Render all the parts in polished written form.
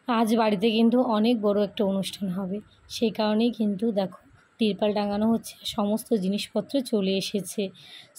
আজ বাড়িতে কিন্তু অনেক বড় একটা অনুষ্ঠান হবে, সেই কারণেই কিন্তু দেখো তিরপাল টাঙানো হচ্ছে, সমস্ত জিনিসপত্র চলে এসেছে।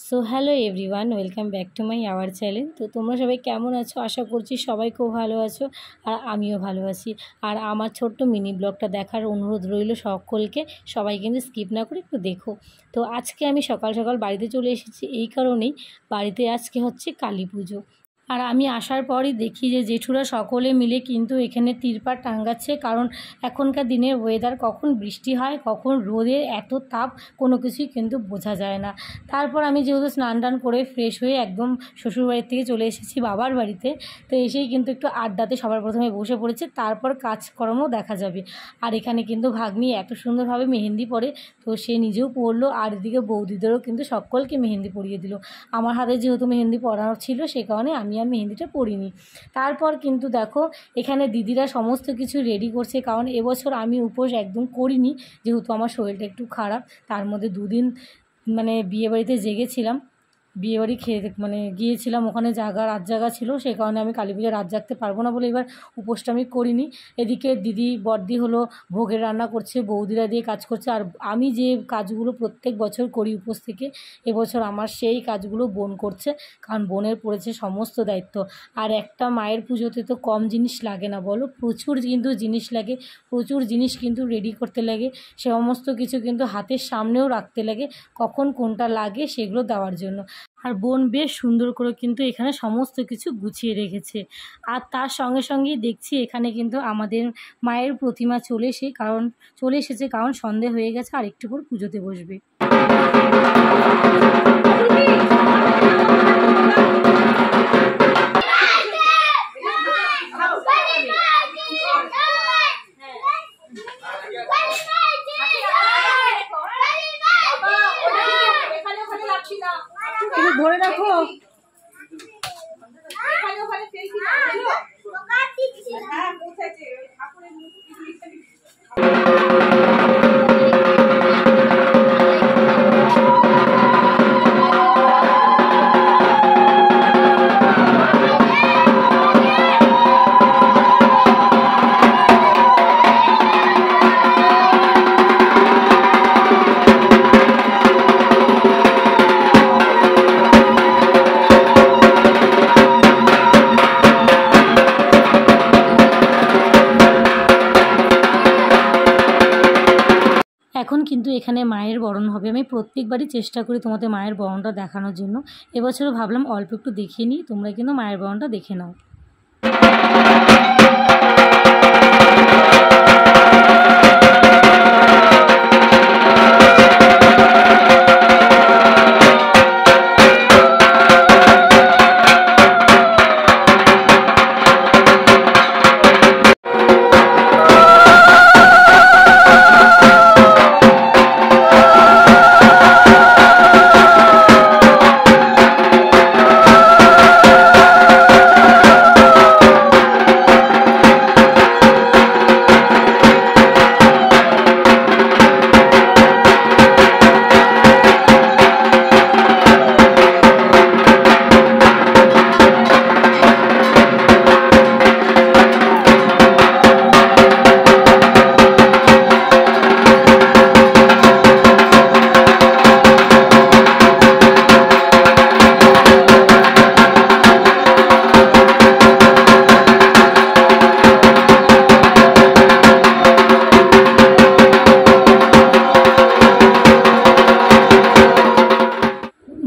So hello everyone, welcome back to my our channel. তো তোমরা সবাই কেমন আছো? আশা করছি সবাই খুব ভালো আছো, আর আমিও ভালো আছি। আর আমার ছোট্ট মিনি ব্লগটা দেখার অনুরোধ রইল সকলকে, সবাই কিন্তু স্কিপ না করে একটু দেখো। তো আজকে আমি সকাল সকাল বাড়িতে চলে এসেছি এই কারণেই, বাড়িতে আজকে হচ্ছে কালী পুজো। আর আমি আসার পরই দেখি যে জেঠুরা সকলে মিলে কিন্তু এখানে তিরপাল টাঙাচ্ছে, কারণ এখনকার দিনের ওয়েদার কখন বৃষ্টি হয় কখন রোদের এত তাপ কোনো কিছুই কিন্তু বোঝা যায় না। তারপর আমি যেহেতু স্নান টান করে ফ্রেশ হয়ে একদম শ্বশুরবাড়ির থেকে চলে এসেছি বাবার বাড়িতে, তো এসেই কিন্তু একটু আড্ডাতে সবার প্রথমে বসে পড়েছে, তারপর কাজকর্মও দেখা যাবে। আর এখানে কিন্তু ভাগ্নি এত সুন্দরভাবে মেহেন্দি পরে, তো সে নিজেও পরলো, আর এদিকে বৌদিদেরও কিন্তু সকলকে মেহেন্দি পরিয়ে দিল। আমার হাতে যেহেতু মেহেন্দি পরানো ছিল সে কারণে আমি আর মেহেন্দিটা পরিনি। তারপর কিন্তু দেখো এখানে দিদিরা সমস্ত কিছু রেডি করছে, কারণ এবছর আমি উপোস একদম করিনি, যেহেতু আমার শরীরটা একটু খারাপ। তার মধ্যে দুদিন মানে বিয়েবাড়িতে জেগেছিলাম, বিয়েবাড়ি গিয়েছিলাম, ওখানে রাত জাগা ছিল, সেই কারণে আমি কালী পুজোয় রাত জাগতে পারবো না বলে এবার উপোসটা আমি করিনি। এদিকে দিদি বড়দি হলো ভোগের রান্না করছে, বৌদিরা দিয়ে কাজ করছে, আর আমি যে কাজগুলো প্রত্যেক বছর করি উপোস থেকে, এবছর আমার সেই কাজগুলো বোন করছে, কারণ বোনের পড়েছে সমস্ত দায়িত্ব। আর একটা মায়ের পুজোতে তো কম জিনিস লাগে না বলো, প্রচুর কিন্তু জিনিস লাগে, প্রচুর জিনিস কিন্তু রেডি করতে লাগে, সমস্ত কিছু কিন্তু হাতের সামনেও রাখতে লাগে, কখন কোনটা লাগে সেগুলো দেওয়ার জন্য। আর বোন বেশ সুন্দর করে কিন্তু এখানে সমস্ত কিছু গুছিয়ে রেখেছে। আর তার সঙ্গে সঙ্গেই দেখছি এখানে কিন্তু আমাদের মায়ের প্রতিমা চলে এসেছে, কারণ সন্ধে হয়ে গেছে, আর একটু পর পুজোতে বসবে। ধরে রাখো। এখন কিন্তু এখানে মায়ের বরণ হবে, আমি প্রত্যেকবারই চেষ্টা করি তোমাদের মায়ের বরণটা দেখানোর জন্য। এবছরও ভাবলাম অল্প একটু দেখিয়ে নিই, তোমরা কিন্তু মায়ের বরণটা দেখে নাও।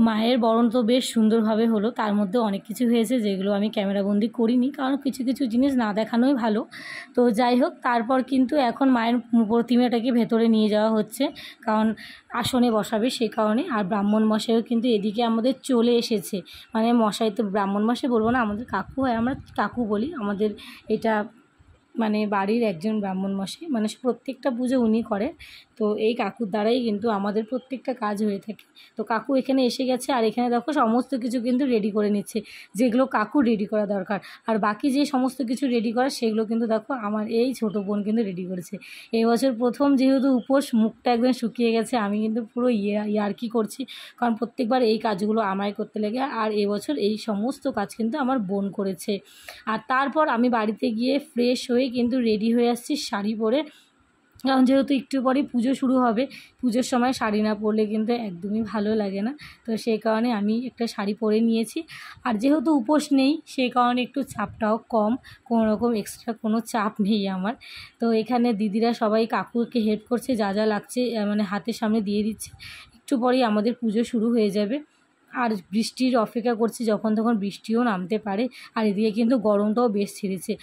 মায়ের বরণ তো বেশ সুন্দরভাবে হলো, তার মধ্যে অনেক কিছু হয়েছে যেগুলো আমি ক্যামেরাবন্দি করিনি, কারণ কিছু কিছু জিনিস না দেখানোই ভালো। তো যাই হোক, তারপর কিন্তু এখন মায়ের প্রতিমাটাকে ভেতরে নিয়ে যাওয়া হচ্ছে, কারণ আসনে বসাবে সেই কারণে। আর ব্রাহ্মণ মশাইও কিন্তু এদিকে আমাদের চলে এসেছে, মানে মশাই তো ব্রাহ্মণ মশাই বলবো না, আমাদের কাকু হয়, আমরা কাকু বলি। আমাদের এটা মানে বাড়ির একজন ব্রাহ্মণ মশাই, মানে প্রত্যেকটা পুজো উনি করে, তো এই কাকুর দ্বারাই কিন্তু আমাদের প্রত্যেকটা কাজ হয়ে থাকে। তো কাকু এখানে এসে গেছে, আর এখানে দেখো সমস্ত কিছু কিন্তু রেডি করে নিচ্ছে, যেগুলো কাকু রেডি করা দরকার। আর বাকি যে সমস্ত কিছু রেডি করা সেগুলো কিন্তু দেখো আমার এই ছোটো বোন কিন্তু রেডি করেছে। এই বছর প্রথম যেহেতু উপোস, মুখটা একদম শুকিয়ে গেছে, আমি কিন্তু পুরো ইয়ার্কি করছি, কারণ প্রত্যেকবার এই কাজগুলো আমায় করতে লাগে, আর এবছর এই সমস্ত কাজ কিন্তু আমার বোন করেছে। আর তারপর আমি বাড়িতে গিয়ে ফ্রেশ হয়ে করেই কিন্তু রেডি হয়ে আসছি শাড়ি পরে, কারণ যেহেতু একটু পরেই পুজো শুরু হবে, পুজোর সময় শাড়ি না পরলে কিন্তু একদমই ভালো লাগে না। তো সেই কারণে আমি একটা শাড়ি পরে নিয়েছি। আর যেহেতু উপোস নেই সেই কারণে একটু চাপটাও কম, কোনো রকম এক্সট্রা কোনো চাপ নেই আমার। তো এখানে দিদিরা সবাই কাকুকে হেল্প করছে, যা যা লাগছে মানে হাতের সামনে দিয়ে দিচ্ছে। একটু পরেই আমাদের পুজো শুরু হয়ে যাবে। আর বৃষ্টির অপেক্ষা করছি, যখন তখন বৃষ্টিও নামতে পারে। আর এদিকে কিন্তু গরমটাও বেশ ছেড়েছে।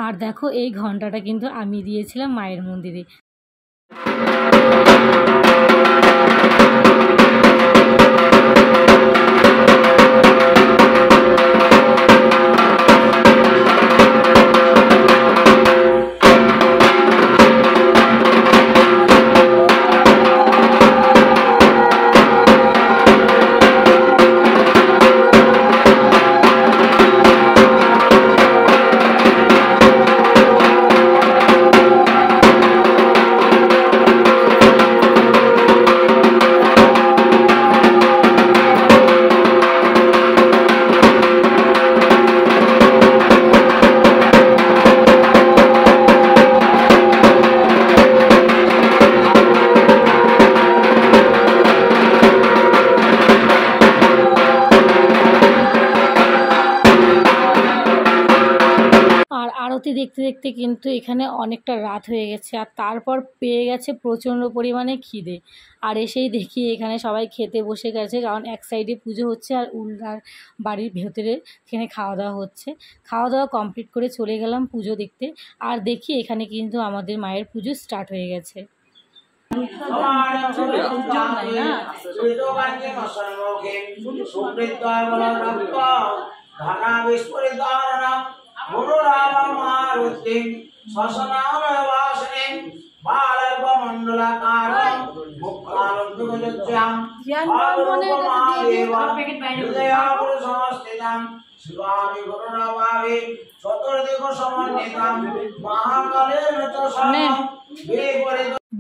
আর দেখো এই ঘন্টাটা কিন্তু আমি দিয়েছিলাম মায়ের মন্দিরে। আরতি দেখতে দেখতে কিন্তু এখানে অনেকটা রাত হয়ে গেছে। আর তারপর পেয়ে গেছে প্রচণ্ড পরিমাণে খিদে। আর এসেই দেখি এখানে সবাই খেতে বসে গেছে, কারণ এক সাইডে পুজো হচ্ছে আর উল্টার বাড়ির ভেতরে এখানে খাওয়া দাওয়া হচ্ছে। খাওয়া দাওয়া কমপ্লিট করে চলে গেলাম পুজো দেখতে। আর দেখি এখানে কিন্তু আমাদের মায়ের পুজো স্টার্ট হয়ে গেছে।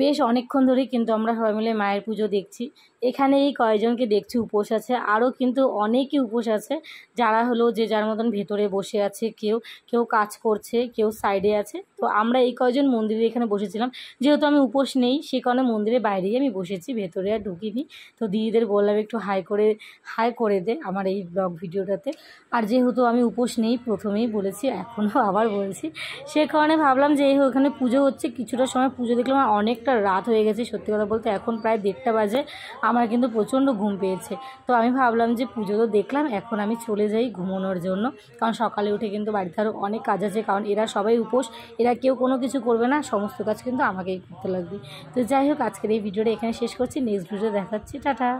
বেশ অনেকক্ষণ ধরেই কিন্তু আমরা সবাই মিলে মায়ের পুজো দেখছি। এখানে এই কয়েকজনকে দেখছি উপোস আছে, আরও কিন্তু অনেকই উপোস আছে, যারা হলো যে যার মতন ভেতরে বসে আছে, কেউ কেউ কাজ করছে, কেউ সাইডে আছে। তো আমরা এই কয়েকজন মন্দিরে এখানে বসেছিলাম। যেহেতু আমি উপোস নেই সেই কারণে মন্দিরের বাইরেই আমি বসেছি, ভেতরে আর ঢুকিনি। তো দিদিদের বললাম একটু হাই করে দে আমার এই ব্লগ ভিডিওটাতে। আর যেহেতু আমি উপোস নেই প্রথমেই বলেছি, এখনও আবার বলছি, সে কারণে ভাবলাম যে ওখানে পুজো হচ্ছে, কিছুটা সময় পুজো দেখলাম। আর অনেকটা রাত হয়ে গেছে, সত্যি কথা বলতে এখন প্রায় 1:30 বাজে। আমার কিন্তু প্রচণ্ড ঘুম পেয়েছে। তো আমি ভাবলাম যে পুজো তো দেখলাম, এখন আমি চলে যাই ঘুমানোর জন্য, কারণ সকালে উঠে কিন্তু বাড়িতে আরও অনেক কাজ আছে। কারণ এরা সবাই উপোস, এরা কেউ কোনো কিছু করবে না, সমস্ত কাজ কিন্তু আমাকেই করতে লাগবে। তো যাই হোক, আজকের এই ভিডিওটা এখানে শেষ করছি। নেক্সট ভিডিও দেখাচ্ছি, টাটা।